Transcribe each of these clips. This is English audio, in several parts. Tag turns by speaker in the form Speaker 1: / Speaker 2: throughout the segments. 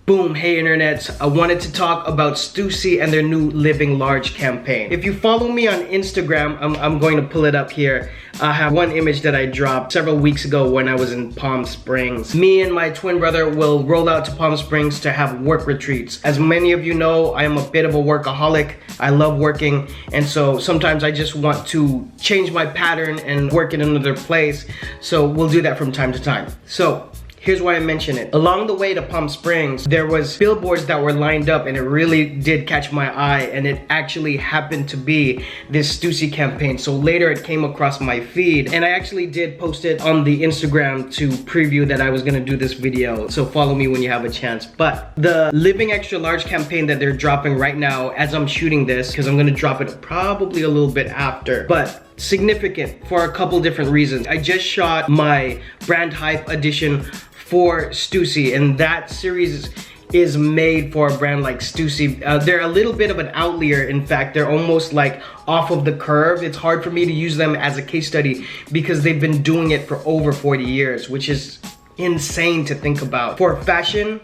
Speaker 1: Boom, hey internets. I wanted to talk about STUSSY and their new Living Large campaign. If you follow me on Instagram, I'm going to pull it up here. I have one image that I dropped several weeks ago when I was in Palm Springs. Me and my twin brother will roll out to Palm Springs to have work retreats. As many of you know, I am a bit of a workaholic. I love working, and so sometimes I just want to change my pattern and work in another place. So we'll do that from time to time. So here's why I mention it. Along the way to Palm Springs, there was billboards that were lined up, and it really did catch my eye, and it actually happened to be this STUSSY campaign. So later it came across my feed, and I actually did post it on the Instagram to preview that I was gonna do this video. So follow me when you have a chance. But the Living Extra Large campaign that they're dropping right now as I'm shooting this, because I'm gonna drop it probably a little bit after, but significant for a couple different reasons. I just shot my brand hype edition for STUSSY, and that series is made for a brand like STUSSY. They're a little bit of an outlier. In fact, they're almost like off of the curve. It's hard for me to use them as a case study because they've been doing it for over 40 years, which is insane to think about. For fashion,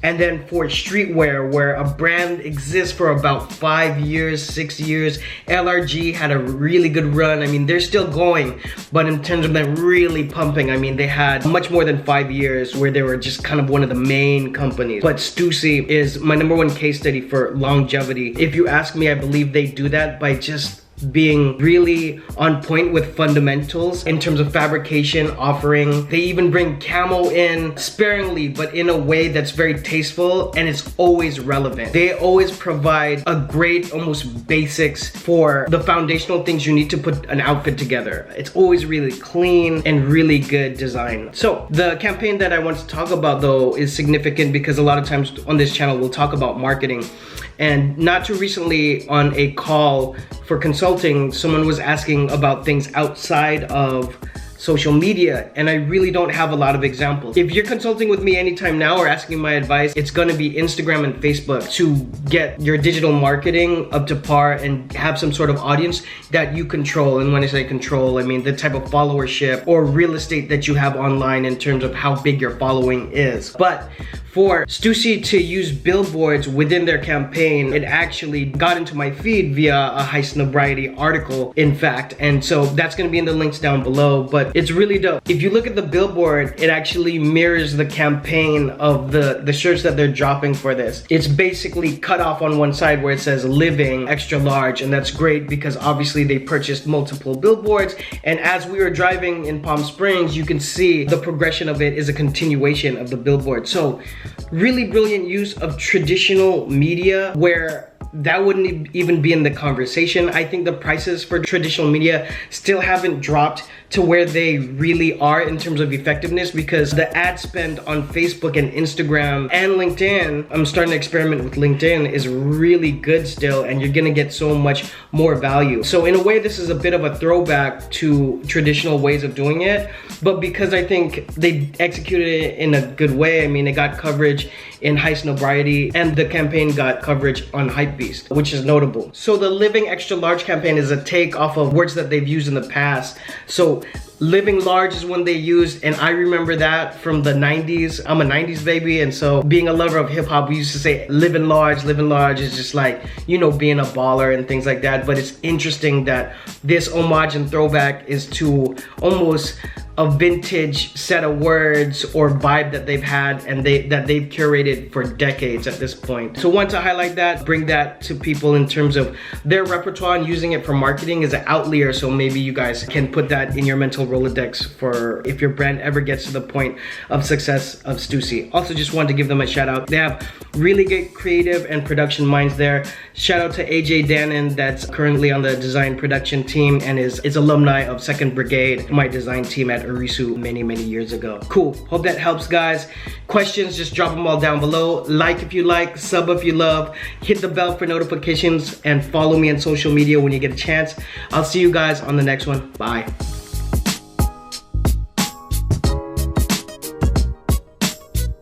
Speaker 1: and then for streetwear, where a brand exists for about 5 years, 6 years. LRG had a really good run. I mean, they're still going, but in terms of them really pumping, I mean, they had much more than 5 years where they were just kind of one of the main companies. But STUSSY is my #1 case study for longevity. If you ask me, I believe they do that by just being really on point with fundamentals in terms of fabrication, offering. They even bring camo in sparingly, but in a way that's very tasteful, and it's always relevant. They always provide a great, almost basics for the foundational things you need to put an outfit together. It's always really clean and really good design. So the campaign that I want to talk about though is significant because a lot of times on this channel we'll talk about marketing. And not too recently on a call for consulting, someone was asking about things outside of social media, and I really don't have a lot of examples. If you're consulting with me anytime now or asking my advice, it's gonna be Instagram and Facebook to get your digital marketing up to par and have some sort of audience that you control. And when I say control, I mean the type of followership or real estate that you have online in terms of how big your following is. But for STUSSY to use billboards within their campaign, it actually got into my feed via a high snobriety article, in fact, and so that's gonna be in the links down below, but it's really dope. If you look at the billboard, it actually mirrors the campaign of the shirts that they're dropping for this. It's basically cut off on one side where it says Living Extra Large, and that's great because obviously they purchased multiple billboards, and as we were driving in Palm Springs, you can see the progression of it is a continuation of the billboard. So really brilliant use of traditional media where that wouldn't even be in the conversation. I think the prices for traditional media still haven't dropped to where they really are in terms of effectiveness, because the ad spend on Facebook and Instagram and LinkedIn, I'm starting to experiment with LinkedIn, is really good still, and you're gonna get so much more value. So in a way, this is a bit of a throwback to traditional ways of doing it, but because I think they executed it in a good way, I mean, it got coverage in high snobriety, and the campaign got coverage on Hypebeast, which is notable. So the Living Extra Large campaign is a take off of words that they've used in the past. So Living Large is one they used, and I remember that from the 90s. I'm a 90s baby, and so being a lover of hip hop, we used to say living large is just like, you know, being a baller and things like that. But it's interesting that this homage and throwback is to almost a vintage set of words or vibe that they've had and that they've curated for decades at this point. So want to highlight that, bring that to people in terms of their repertoire, and using it for marketing is an outlier, so maybe you guys can put that in your mental Rolodex for if your brand ever gets to the point of success of STUSSY. Also just wanted to give them a shout out. They have really good creative and production minds there. Shout out to AJ Dannon, that's currently on the design production team and is alumni of 2nd Brigade, my design team at Arisu many years ago. Cool, hope that helps guys. Questions, just drop them all down below. Like if you like, sub if you love, hit the bell for notifications, and follow me on social media when you get a chance. I'll see you guys on the next one. Bye.